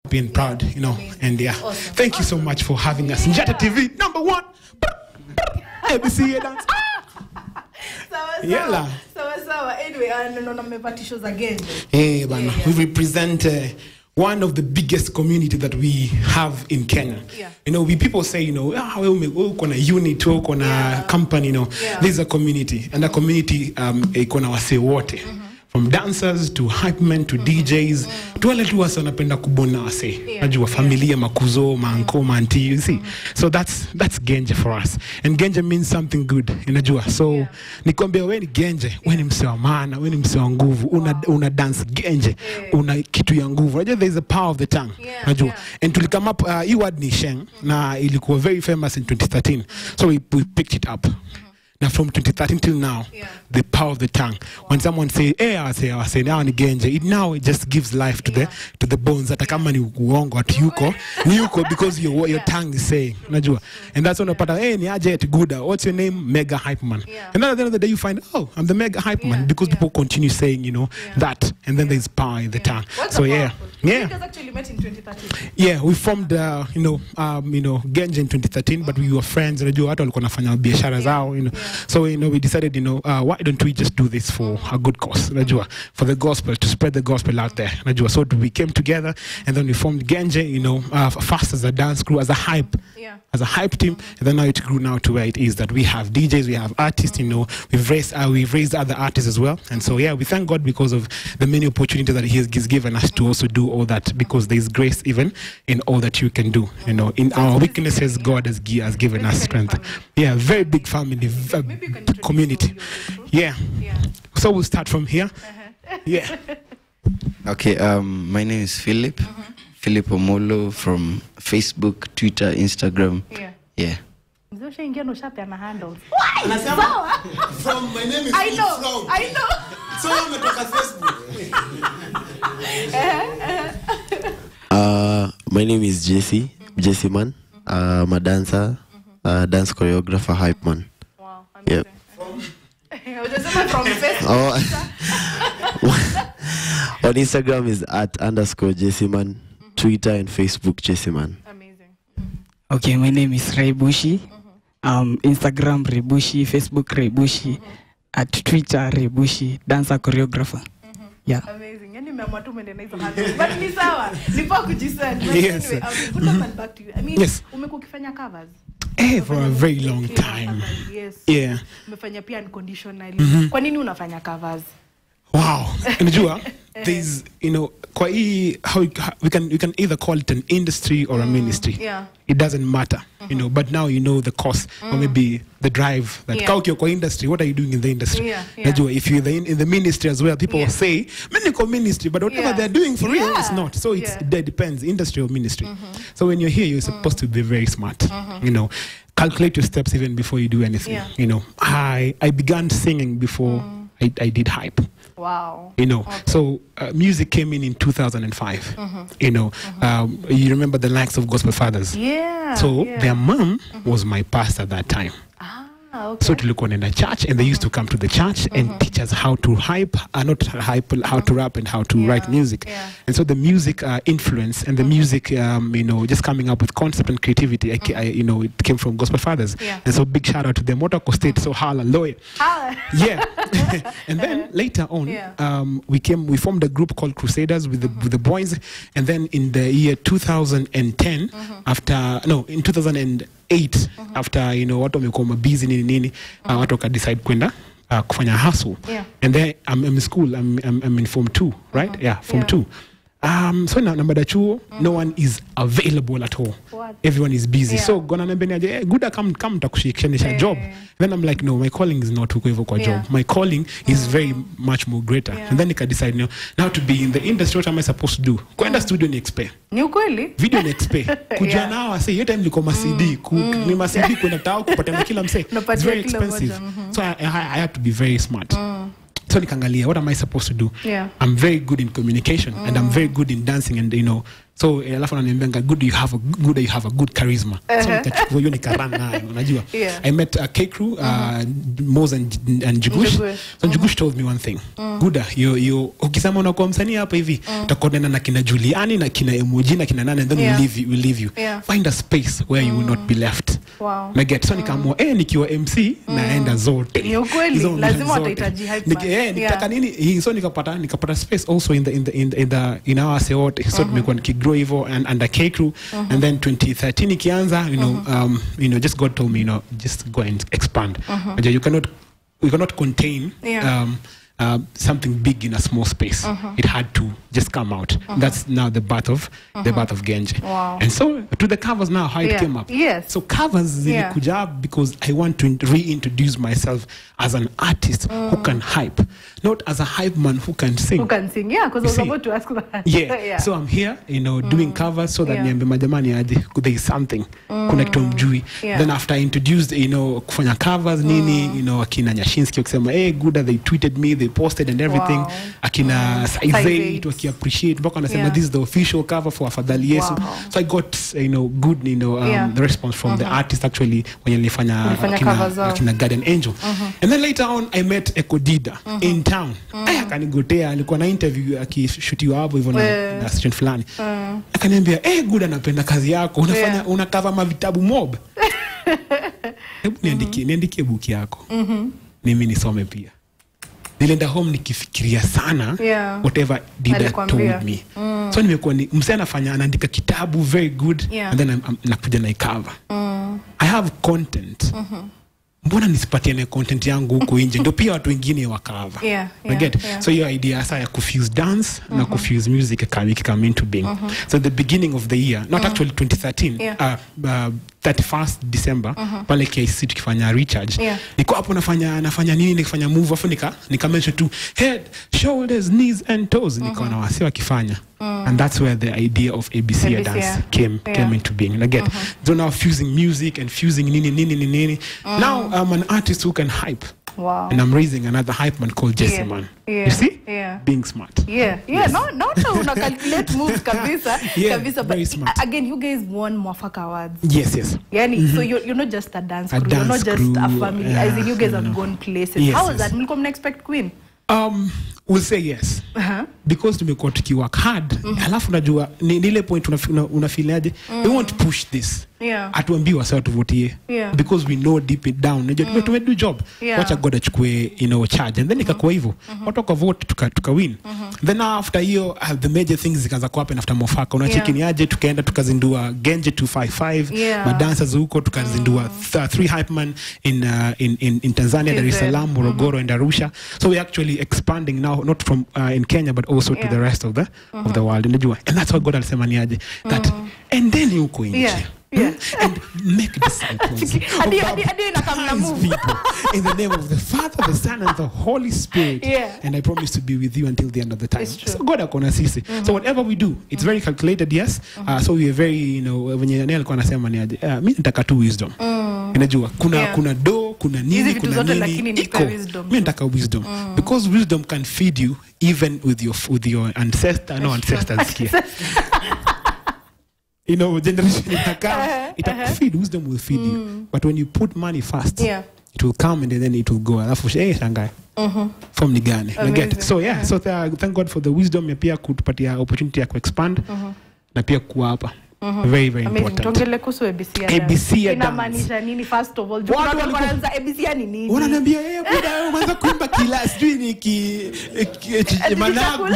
being proud, you know. And yeah, awesome. Thank you so much for having us. Njata TV, #1. Ebisiyah dance. So anyway, shows again. Hey, we represent one of the biggest community that we have in Kenya. Yeah. You know, people say, you know, we're on a unit, we're on a company, you know. Yeah. There's a community, and the community ikona wase wote. From dancers to hype men to DJs to wale tu wasa wanapenda kubona wase. Najua familia makuzo, manko, manti, you see. So that's Genje for us. And Genje means something good, unajua. So nikwambia wewe ni Genje, wewe ni mse wa maana, wewe ni mse wa nguvu, una dance Genje, una kitu ya nguvu. Unajua there is a power of the tongue. Najua. And tulikama up hii word ni Sheng na ilikuwa very famous in 2013. So we picked it up. Now from 2013 till now, the power of the tongue. When someone say, "Hey, I say now ni Genje," it just gives life to the bones. Hata kama ni uongo atiyuko, because your tongue is saying, unajua. And that's when apata, "Hey, ni aje at Gudah. What's your name? Mega Hype Man." And then at the end of the day you find, "Oh, I'm the Mega Hype Man," because people continue saying, you know, that, and then there's power in the tongue. So yeah. You guys actually met in 2013. Yeah, we formed Genje in 2013, but we were friends. Unajua watu walikuwa nafanya biashara zao, you know. So, you know, we decided, you know, why don't we just do this for a good cause, for the gospel, to spread the gospel out there. So we came together, and then we formed Genje, you know, first as a dance crew, as a hype team, and then now it grew now to where it is that we have DJs, we have artists, you know, we've raised other artists as well. And so, yeah, we thank God because of the many opportunities that He has given us to also do all that, because there is grace even in all that you can do, you know. In our weaknesses, God has given us strength. Yeah, very big family, community. Yeah. So we'll start from here. Yeah. Okay, my name is Philip. Philip Omolo from Facebook, Twitter, Instagram. Yeah. From my name is I know. So I'm going to Facebook. My name is Jesse Man. I'm a dancer, dance choreographer, hype man. Wow, amazing. From Facebook. On Instagram is @_JesseMan, Twitter and Facebook JesseMan. Amazing. Okay, my name is Rebushi. Instagram Rebushi, Facebook Rebushi, at Twitter Rebushi, dancer choreographer. Yeah. Amazing. Yani mama tu mende na hizo handles. But ni sawa. Nipo kujisend. Yes. Anyway, I'll come back to you. I mean, umekuwa ukifanya covers? For a very long time. Yes. Yeah. Umefanya pia unconditionally. Kwa nini unafanya covers? Wow. Unajua, there's, you know, kwa hii, we can either call it an industry or a ministry. Yeah. It doesn't matter, you know, but now you know the cost or maybe the drive that kwa industry, what are you doing in the industry? Unajua, if you're in the ministry as well, people will say, "Mimi niko ministry," but whatever they're doing for real, it's not. So it depends, industry or ministry. So when you're here, you're supposed to be very smart, you know. Calculate your steps even before you do anything. You know, I began singing before I did hype. Wow. You know, so music came in 2005. You know, you remember the likes of gospel fathers. Yeah. So their mom was my pastor at that time. Okay. So tulikuwa in a church, and they used to come to the church and teach us how to how to rap and how to write music. And so the music influence and the music, you know, just coming up with concept and creativity, you know, it came from gospel fathers. And so big shout out to them. Motoko State, so hallelujah. Yeah. And then later on, we formed a group called Crusaders with the boys, and then in the year 2010, in 2008, after, you know, watu wamekuwa busy nini, watu waka decide kwenda kufanya hustle. And then I'm in school, I'm in Form 2, right? Form 2. So now number chuo, no one is available at all. Everyone is busy. So gonna nambia Gudah come takushikishanisha job. Then I'm like, no, my calling is not huko hivyo kwa job. My calling is very much more greater. And then I decide, you know, now to be in the industry, what am I supposed to do? Kwenda studio ni expe. Ni ukweli? Video ni expe. Kuja nao say, hiyo time liko CD, ni ma CD kwenda tao kupata kila mse. It's very expensive. So I had to be very smart. So nikangalia, what am I supposed to do? I'm very good in communication and I'm very good in dancing and, you know, So alafu ananiambia good you have a good charisma. So nikachukua hiyo nikarun nayo unajua. I met a K crew Mose and Jugush. So Jugush told me one thing. Gudah you ukisema unakuwa msanii hapa hivi utakonana na kina Juliani na kina Emoji na kina nani and then we'll leave you. Find a space where you will not be left. Wow. Get so nikaamua nikiwa MC naenda zote. Ni ukweli lazima utahitaji hype man. Nitaka nini so nikapata space also in our seote. So tumekuwa nikigrow hivyo and the K crew and then 2013 ikianza just God told me just go and expand. You cannot contain something big in a small space. It had to just come out. That's now the birth of Genje. Wow. And so to the covers now, how it came up. Yes. So covers zilikuja because I want to reintroduce myself as an artist who can hype, not as a hype man who can sing. Who can sing? Yeah, because I was about to ask that. Yeah. So I'm here, doing covers so that niambe majamani aje there is something connect to mjui. Then after I introduced kufanya covers nini, akina Nyashinsky wakisema Gudah, they tweeted me, they posted and everything. Akina Saizei to appreciate mpaka anasema this is the official cover for Afadhali Yesu. So I got good the response from the artist actually when nilifanya akina Guardian Angel. And then later on I met Ekodida in town. Akanigotea alikuwa na interview akishutiwa hapo hivyo na station fulani. Akaniambia Gudah, napenda kazi yako, una cover mavitabu mob. Hebu niandikie book yako. Mimi nisome pia. Nilienda home nikifikiria sana whatever Dida told me. So nimekuwa msee anafanya anaandika kitabu very good and then nakuja na cover. I have content. Mbona nisipatiane content yangu huko nje ndio pia watu wengine wa cover. So your idea asa ya confuse dance na confuse music come into being. So the beginning of the year, not actually 2013, 31st December pale KIC tukifanya recharge. Niko hapo nafanya nini, nikifanya move afu nika mention to head, shoulders, knees and toes. Niko na wasi wakifanya. And that's where the idea of Ebisiyah dance came into being. So now fusing music and fusing nini. Now I'm an artist who can hype. Wow. And I'm raising another hype man called Jesse Man. You see? Being smart. Yes. Not una calculate moves kabisa. Kabisa. Very But smart. again, you guys won Mwafaka Awards. Yes. So you're not just a dance crew. You're not just a family. As in you guys have gone places. How was that? Mlikuwa mna expect Queen? We'll say yes. Because tumekuwa tukiwork hard. Alafu najua ni ile point unafeel aje we won't push this. Atuambiwa sawa tuvotie. Because we know deep it down. Najua tumedo job. Wacha God achukue charge. And then ikakuwa hivyo. Watu wakavote tuka win. Then after hiyo the major things zikaanza ku happen after Mwafaka. Unacheki ni aje tukaenda tukazindua Genje 255. Madancers huko tukazindua 3 hype man in Tanzania, Dar es Salaam, Morogoro and Arusha. So we actually expanding now not from in Kenya but also to the rest of the world. And that's what God alisema ni aje that and then huko nje. And make disciples of baptize people in the name of the Father, the Son, and the Holy Spirit. And I promise to be with you until the end of the time. So God akona sisi. So whatever we do, it's very calculated, yes. So we are very, when you alikuwa anasema ni aje, mimi nataka tu wisdom. Unajua kuna do, kuna nini, kuna nini. Mimi nataka wisdom. Because wisdom can feed you even with your ancestors here. Generation feed, wisdom will feed you. But when you put money first, it will come and then it will go. Alafu shangai. From ni gani. So so thank God for the wisdom ya pia kutupatia opportunity ya expand na pia kuwa hapa. Very, very important. Tongele kuhusu Ebisiyah. Ebisiyah inamaanisha nini first of all? Kwanza Ebisiyah ni nini? Wananiambia Gudah umeanza kuimba kila sijui ni managu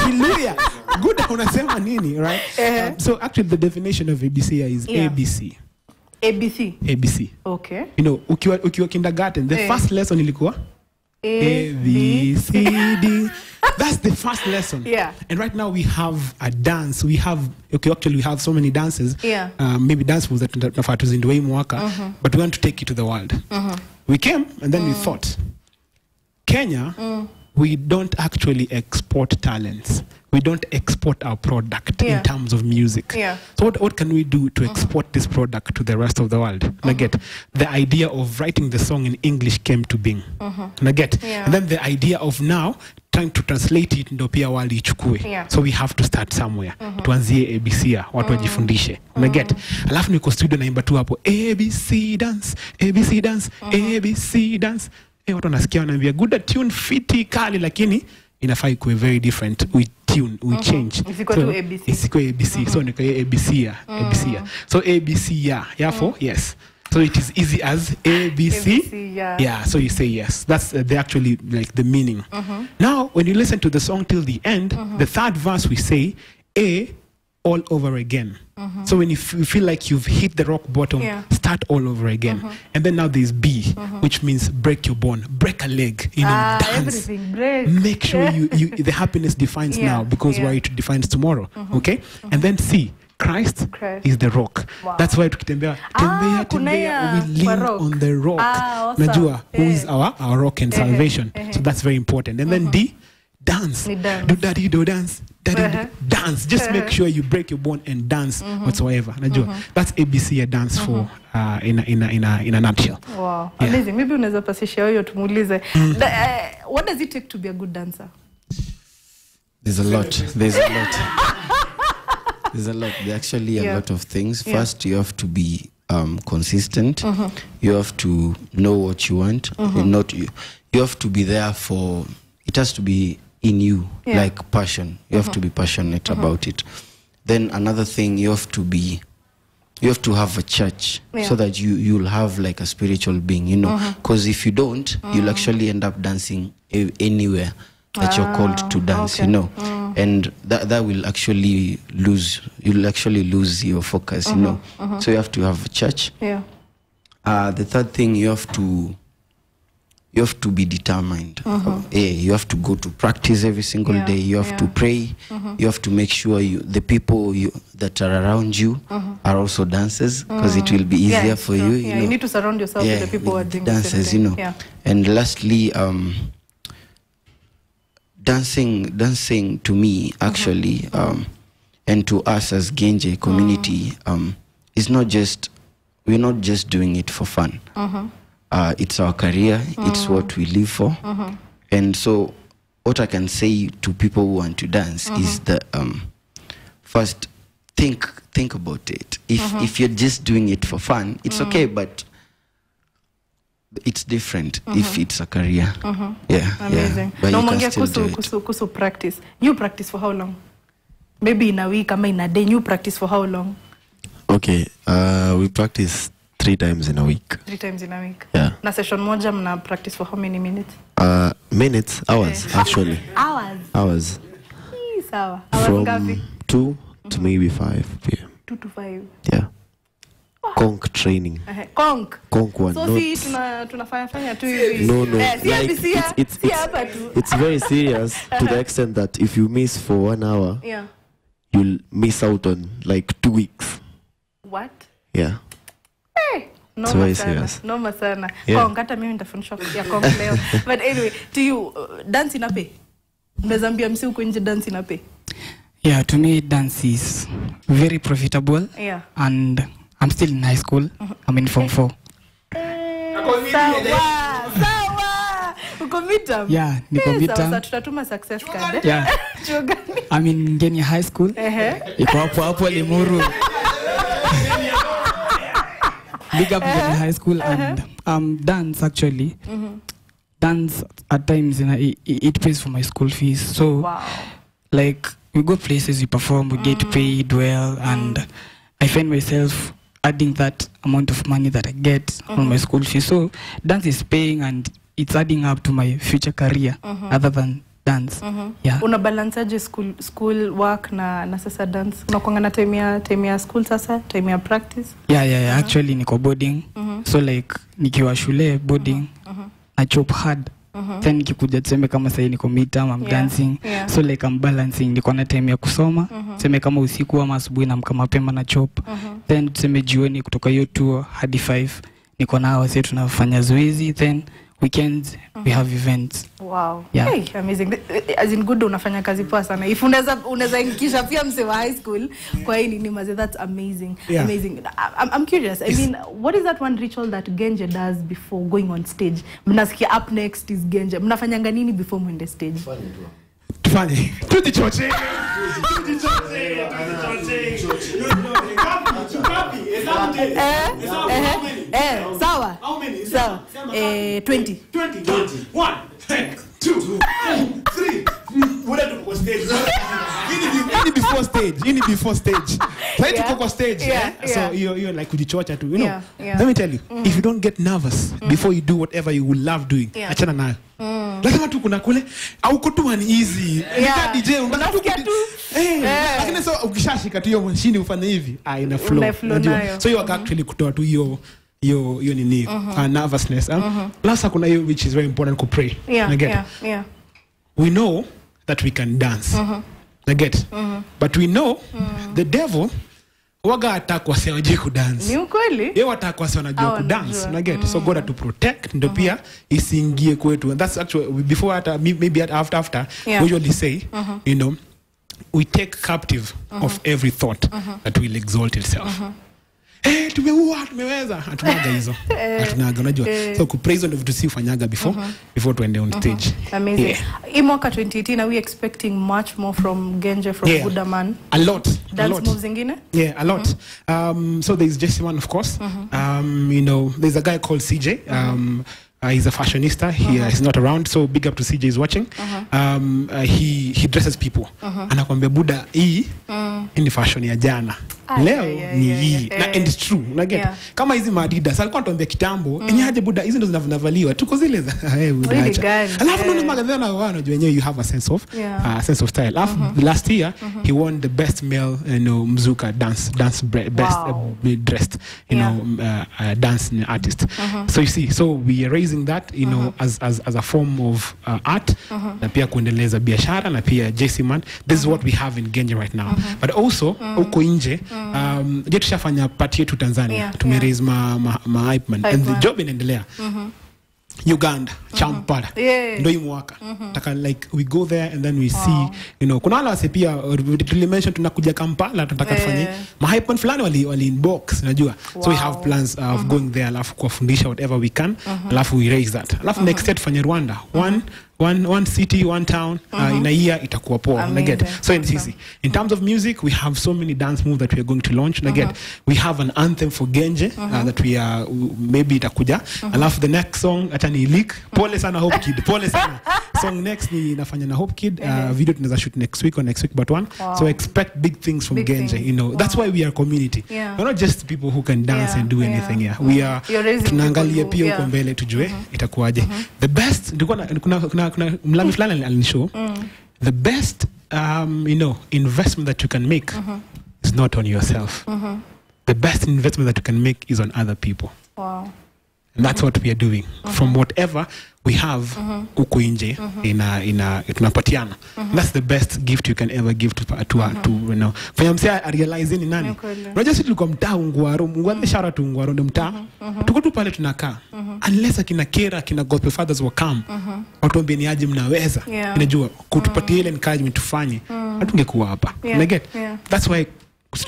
kiluya. Gudah unasema nini, right? So actually the definition of Ebisiyah is ABC. ABC. Okay. Ukiwa kindergarten the first lesson ilikuwa A, B, C, D. That's the first lesson. And right now we have a dance. We have so many dances. Maybe dance was that tunafaa tuzindue hii mwaka, but we want to take it to the world. We came and then we thought, Kenya, we don't actually export talents. we don't export our product in terms of music. So what can we do to export this product to the rest of the world? And I get the idea of writing the song in English came to being. And I get and then the idea of now trying to translate it ndo pia wali ichukue. So we have to start somewhere. Tuanzie Ebisiyah, watu wajifundishe. And I get alafu niko studio naimba tu hapo ABC dance, ABC dance, ABC dance. Watu wanasikia wanaambia Gudah tune fiti kali lakini inafaa ikuwe very different. We tune, we change. Isikuwe ABC. So nika Ebisiyah, Ebisiyah. So Ebisiyah, therefore yes. So it is easy as ABC. Yeah, so you say yes. That's the actually like the meaning. Now, when you listen to the song till the end, the third verse we say A all over again. So when you feel like you've hit the rock bottom, start all over again. And then now there's B, which means break your bone, break a leg, you know, dance. Everything break. Make sure you the happiness defines now because where it defines tomorrow. Okay? And then C, Christ is the rock. That's why tukitembea tembea we lean on the rock. Awesome. Najua who is our rock and salvation. So that's very important. And then D, dance. Do daddy do dance. Daddy dance. Just make sure you break your bone and dance whatsoever. Najua that's Ebisiyah dance for in a nutshell. Wow. Amazing. Maybe unaweza pasisha hiyo tumuulize. What does it take to be a good dancer? There's a lot. There's a lot. There are actually a lot of things. First, you have to be consistent. You have to know what you want. You have to be there for. It has to be in you, like passion. You have to be passionate about it. Then another thing, you have to have a church so that you'll have like a spiritual being, you know. Because if you don't, you'll actually end up dancing anywhere that you're called to dance, you know. And that will actually you'll actually lose your focus, you know. So you have to have a church. The third thing, you have to be determined. You have to go to practice every single day. You have to pray. You have to make sure the people that are around you are also dancers, because it will be easier for you. You know? You need to surround yourself with the people who are doing dancers, you know. And lastly, dancing to me actually, and to us as Genje community, is not just, we're not just doing it for fun. It's our career. It's what we live for. And so what I can say to people who want to dance is that first think about it. If you're just doing it for fun, it's okay, but it's different if it's a career. Amazing. But No, you can still do it. kusu practice. You practice for how long? Maybe in a week, in a day. You practice for how long? Okay, we practice 3 times in a week. 3 times in a week. Yeah. Na session moja mna practice for how many minutes? Hours actually. Hours. Sawa. Hours From ngapi? 2 to maybe 5 p.m. 2 to 5. Yeah. Conk training. Conk. Conk one. So si tunafanya tu hivi. No. Like, it's very serious to the extent that if you miss for 1 hour, you'll miss out on like 2 weeks. What? Yeah. It's very serious. Noma sana. Conk, hata mimi nitafundishwa ya conk leo. But anyway, to you, dance ina pay? Mezambia msi uko nje dance ina pay? Yeah, to me dance is very profitable. And I'm still in high school. I'm in Form 4. Sawa. Uko midterm? Yeah, niko midterm. Sawa, tutatuma success card. Yeah. I'm in Ngeni High School. Iko hapo Limuru. Big up Ngeni High School. And dance actually. Dance at times, it pays for my school fees. So like we go places, we perform, we get paid well, and I find myself adding that amount of money that I get on my school fees. So dance is paying and it's adding up to my future career other than dance. Yeah. Una balance aje school work na sasa dance? Unakuanga na time ya school sasa, time ya practice? Yeah. Actually niko boarding. So like nikiwa shule boarding, I chop hard. Then nikikuja tuseme kama sasa niko midterm, I'm dancing. So like I'm balancing, niko na time ya kusoma. Tuseme kama usiku ama asubuhi na mkama mapema na chop. Then tuseme jioni kutoka hiyo 2 hadi 5 niko na hours yetu tunafanya zoezi. Then weekends we have events. Wow. Yeah. Hey, amazing. As in Gudah unafanya kazi poa sana. If unaweza inkisha pia mse wa high school kwa hii ni maze, that's amazing. Yeah. Amazing. I'm curious. I mean, what is that one ritual that Genje does before going on stage? Mnasikia up next is Genje. Mnafanyanga nini before mwende stage? Tufanye. Tujichoche. Sawa. How many? Sawa. 20. 1, 2, 3. What are you stage? Before stage. Try to go stage. So you're like kujichocha too. You know. Let me tell you, if you don't get nervous before you do whatever you will love doing, achana nayo. Lazima tu kuna kule au kutu ni easy. Nika DJ unasikia tu. Lakini so ukishashika tu hiyo mashine ufanye hivi, ina flow. So you are actually kutoa tu hiyo nini nervousness. Plus kuna hiyo which is very important to pray. We know that we can dance. But we know the devil waga attack wase waje ku dance. Ni ukweli? Yeye attack wase wanajua ku dance. So God to protect ndio pia isiingie kwetu. And that's actually before maybe after we usually say, you know, we take captive of every thought that will exalt itself. Tumeweza hatunaga hizo. Hatunaga unajua. So ku praise ndio vitu si ufanyaga before tuende on stage. Amazing. In mwaka 2018 are we expecting much more from Genje, from Gudah man? A lot. Dance moves zingine? Yeah, a lot. So there's just one, of course. You know, there's a guy called CJ. He's a fashionista. He's not around, so big up to CJ is watching. He dresses people. Anakwambia Buddha hii ni fashion ya jana. Leo ni hii. And it's true. Unaget? Kama hizi Adidas alikuwa anatuambia kitambo, enyaje Buddha hizi ndo zinavaliwa. Tuko zile za alafu ndio magazeti na wao unajua wenyewe you have a sense of style. Last year he won the best male, you know, mzuka dance best dressed, you know, dance artist. So you see, so we are raising that, you know, as a form of art na pia kuendeleza biashara na pia JC man. This is what we have in Genje right now. But also uko nje je tushafanya party yetu Tanzania, tumeraise ma hype man and the job inaendelea. Uganda, Champara, ndio hii mwaka. Taka like we go there and then we see, you know, kuna wale wase pia really mention tunakuja Kampala tunataka tufanye ma hype man fulani wali inbox unajua. So we have plans of going there alafu kuwafundisha whatever we can alafu we raise that. Alafu next year tufanye Rwanda. One city, one town, in a year itakuwa poa. So it's easy. In terms of music, we have so many dance moves that we are going to launch. We have an anthem for Genje that we are maybe itakuja. Alafu the next song acha ni leak. Pole sana Hope Kid. Pole sana. Song next ni nafanya na Hope Kid. Video tunaweza shoot next week or next week but one. So expect big things from Genje. You know, that's why we are a community. We're not just people who can dance and do anything here. We are tunaangalia pia uko mbele tujue itakuwaje. The best kuna mlami fulani alinishow the best you know investment that you can make is not on yourself. The best investment that you can make is on other people. And that's what we are doing. From whatever we have uko nje tunapatiana. That's the best gift you can ever give to you know. Fanya msia realize ni nani. Unajua sisi tulikuwa mtaa Ungwaro shara tu Ungwaro ndio mtaa. Tuko tu pale tunakaa. Unless akina Kera kina Gospel Fathers will come. Watuambie ni aje mnaweza. Unajua kutupatia ile encouragement tufanye. Hatungekuwa hapa. Unaget? That's why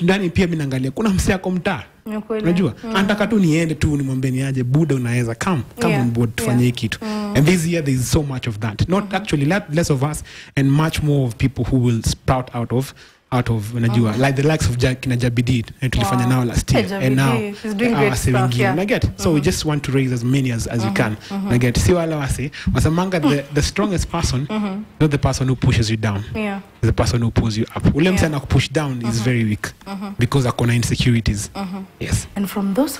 ndani pia mimi naangalia kuna msia kwa mtaa. Unajua anataka tu niende tu nimwambie ni aje Buddha unaweza come on board tufanye hiki kitu. And this year there is so much of that, not actually less of us and much more of people who will sprout out of unajua like the likes of kina Jabidid tulifanya nao last year and now he's doing great stuff. I get so we just want to raise as many as you can. I get si wala wasamanga the strongest person not the person who pushes you down, is the person who pulls you up. Ule msana kupush down is very weak because akona insecurities. Yes, and from those